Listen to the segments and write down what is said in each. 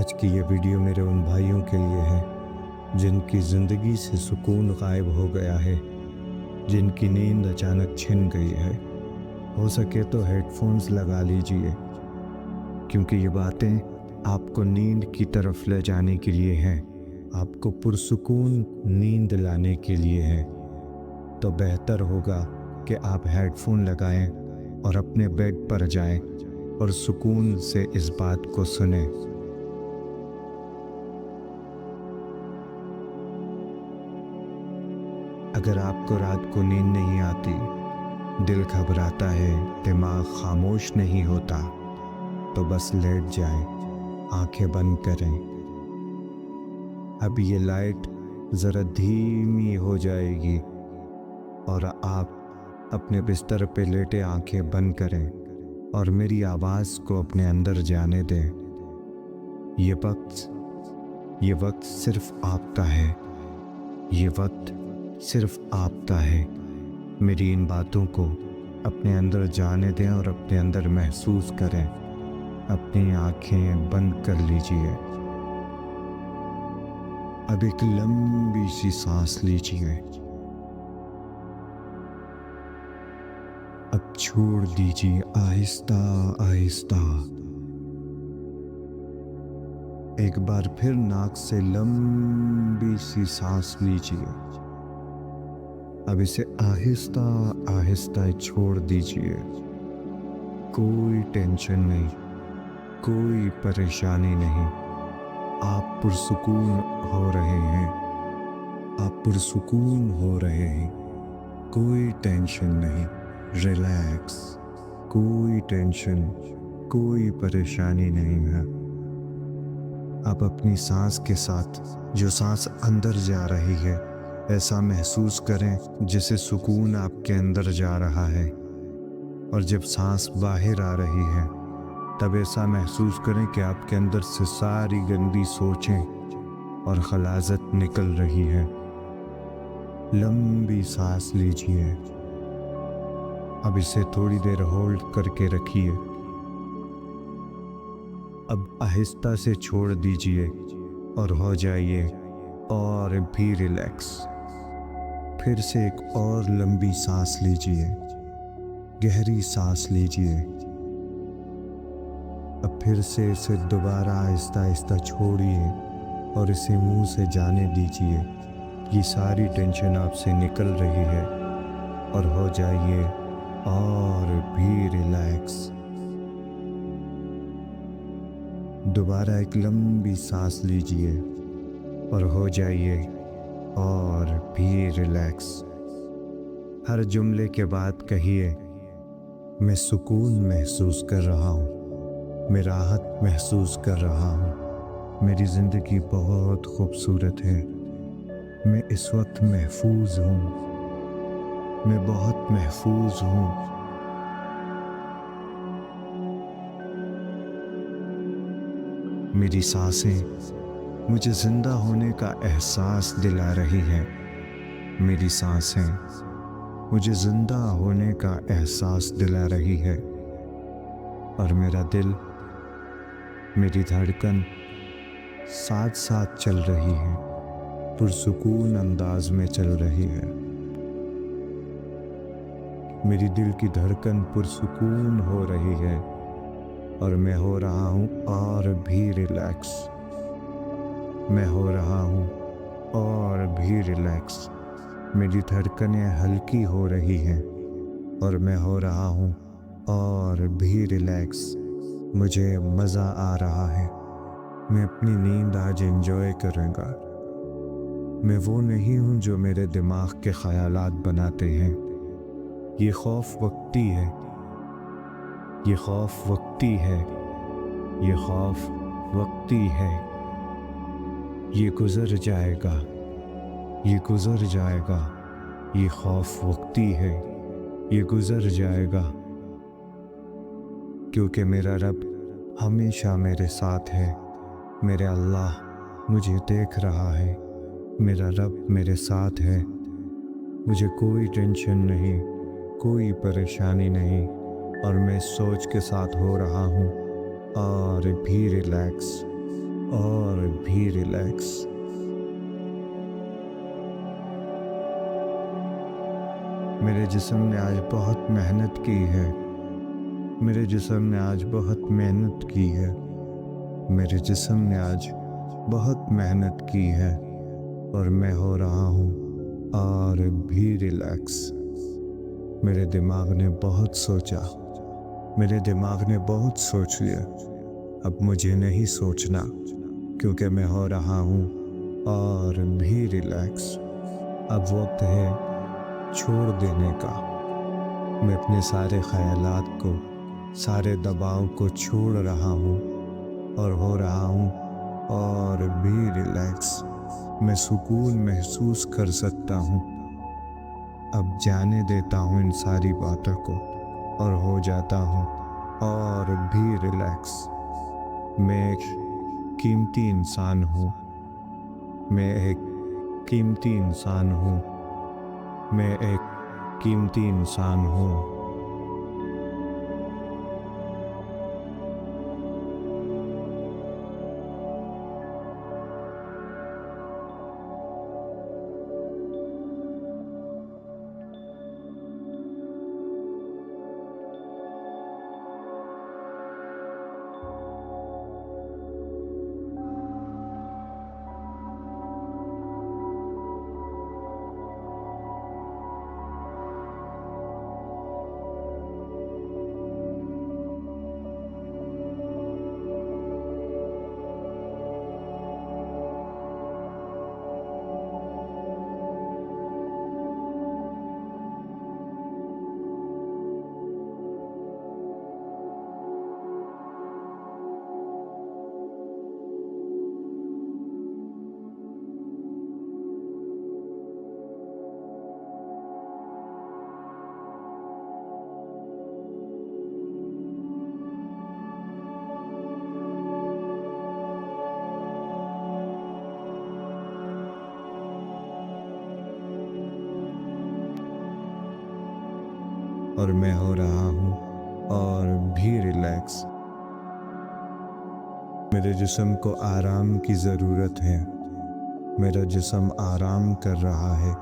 आज की ये वीडियो मेरे उन भाइयों के लिए है जिनकी ज़िंदगी से सुकून गायब हो गया है, जिनकी नींद अचानक छिन गई है। हो सके तो हेडफोन्स लगा लीजिए, क्योंकि ये बातें आपको नींद की तरफ ले जाने के लिए हैं, आपको पुरसुकून नींद लाने के लिए है। तो बेहतर होगा कि आप हेडफोन लगाएं और अपने बेड पर जाएं और सुकून से इस बात को सुनें। अगर आपको रात को नींद नहीं आती, दिल घबराता है, दिमाग खामोश नहीं होता, तो बस लेट जाएं, आंखें बंद करें। अब ये लाइट ज़रा धीमी हो जाएगी और आप अपने बिस्तर पे लेटे आंखें बंद करें और मेरी आवाज़ को अपने अंदर जाने दें। ये वक्त सिर्फ आपका है। ये वक्त सिर्फ आपका है। मेरी इन बातों को अपने अंदर जाने दें और अपने अंदर महसूस करें। अपनी आंखें बंद कर लीजिए। अब एक लंबी सी सांस लीजिए। अब छोड़ दीजिए आहिस्ता आहिस्ता। एक बार फिर नाक से लंबी सी सांस लीजिए। अब इसे आहिस्ता आहिस्ता छोड़ दीजिए। कोई टेंशन नहीं, कोई परेशानी नहीं। आप पुरसुकून हो रहे हैं। आप पुरसुकून हो रहे हैं। कोई टेंशन नहीं, रिलैक्स। कोई टेंशन, कोई परेशानी नहीं है। आप अपनी सांस के साथ जो सांस अंदर जा रही है, ऐसा महसूस करें जैसे सुकून आपके अंदर जा रहा है, और जब सांस बाहर आ रही है तब ऐसा महसूस करें कि आपके अंदर से सारी गंदी सोचें और खलाजत निकल रही है। लंबी सांस लीजिए। अब इसे थोड़ी देर होल्ड करके रखिए। अब आहिस्ता से छोड़ दीजिए और हो जाइए और भी रिलैक्स। फिर से एक और लंबी सांस लीजिए, गहरी सांस लीजिए। अब फिर से इसे दोबारा आहिस्ता आहिस्ता छोड़िए और इसे मुंह से जाने दीजिए। ये सारी टेंशन आपसे निकल रही है और हो जाइए और भी रिलैक्स। दोबारा एक लंबी सांस लीजिए और हो जाइए और भी रिलैक्स। हर जुमले के बाद कहिए, मैं सुकून महसूस कर रहा हूँ, मैं राहत महसूस कर रहा हूँ, मेरी ज़िंदगी बहुत खूबसूरत है, मैं इस वक्त महफूज हूँ, मैं बहुत महफूज हूँ। मेरी सांसें मुझे जिंदा होने का एहसास दिला रही है। मेरी सांसें मुझे जिंदा होने का एहसास दिला रही है, और मेरा दिल, मेरी धड़कन साथ साथ चल रही है, पुरसुकून अंदाज में चल रही है। मेरी दिल की धड़कन पुरसुकून हो रही है और मैं हो रहा हूँ और भी रिलैक्स। मैं हो रहा हूँ और भी रिलैक्स। मेरी धड़कनें हल्की हो रही हैं और मैं हो रहा हूँ और भी रिलैक्स। मुझे मज़ा आ रहा है। मैं अपनी नींद आज एंजॉय करूँगा। मैं वो नहीं हूँ जो मेरे दिमाग के ख्यालात बनाते हैं। ये खौफ वक्ती है। ये खौफ वक्ती है। ये खौफ वक्ती है। ये गुज़र जाएगा। ये गुज़र जाएगा। ये खौफ वक्ती है। ये गुज़र जाएगा, क्योंकि मेरा रब हमेशा मेरे साथ है। मेरे अल्लाह मुझे देख रहा है। मेरा रब मेरे साथ है। मुझे कोई टेंशन नहीं, कोई परेशानी नहीं, और मैं सोच के साथ हो रहा हूँ और भी रिलैक्स। और भी रिलैक्स। मेरे जिस्म ने आज बहुत मेहनत की है। मेरे जिस्म ने आज बहुत मेहनत की है। मेरे जिस्म ने आज बहुत मेहनत की है और मैं हो रहा हूँ और भी रिलैक्स। मेरे दिमाग ने बहुत सोचा, मेरे दिमाग ने बहुत सोच लिया। अब मुझे नहीं सोचना क्योंकि मैं हो रहा हूँ और भी रिलैक्स। अब वक्त है छोड़ देने का। मैं अपने सारे ख्यालात को, सारे दबाव को छोड़ रहा हूँ और हो रहा हूँ और भी रिलैक्स। मैं सुकून महसूस कर सकता हूँ। अब जाने देता हूँ इन सारी बातों को और हो जाता हूँ और भी रिलैक्स। मैं एक कीमती इंसान हूँ। मैं एक कीमती इंसान हूँ। मैं एक कीमती इंसान हूँ। और मैं हो रहा हूँ और भी रिलैक्स। मेरे जिस्म को आराम की ज़रूरत है। मेरा जिस्म आराम कर रहा है।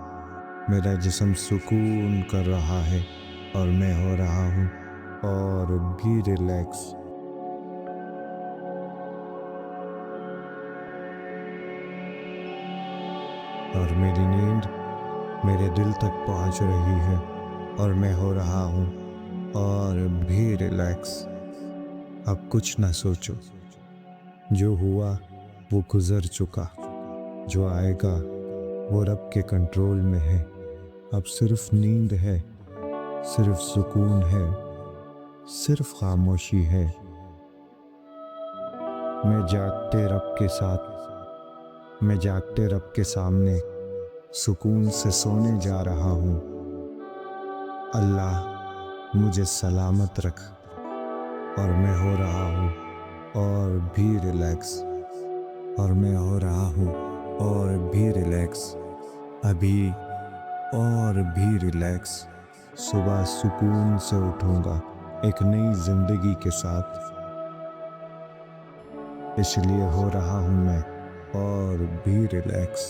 मेरा जिस्म सुकून कर रहा है और मैं हो रहा हूँ और भी रिलैक्स। और मेरी नींद मेरे दिल तक पहुँच रही है और मैं हो रहा हूँ और भी रिलैक्स। अब कुछ ना सोचो। जो हुआ वो गुज़र चुका। जो आएगा वो रब के कंट्रोल में है। अब सिर्फ नींद है, सिर्फ सुकून है, सिर्फ खामोशी है। मैं जागते रब के सामने सुकून से सोने जा रहा हूँ। अल्लाह मुझे सलामत रख और मैं हो रहा हूँ और भी रिलैक्स। और मैं हो रहा हूँ और भी रिलैक्स। अभी और भी रिलैक्स। सुबह सुकून से उठूँगा एक नई जिंदगी के साथ। इसलिए हो रहा हूँ मैं और भी रिलैक्स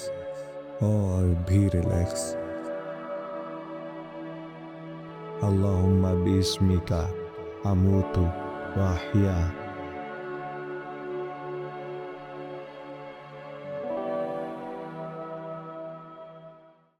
और भी रिलैक्स। अल्लाहुम्मा बिस्मिका अमूतु व अहया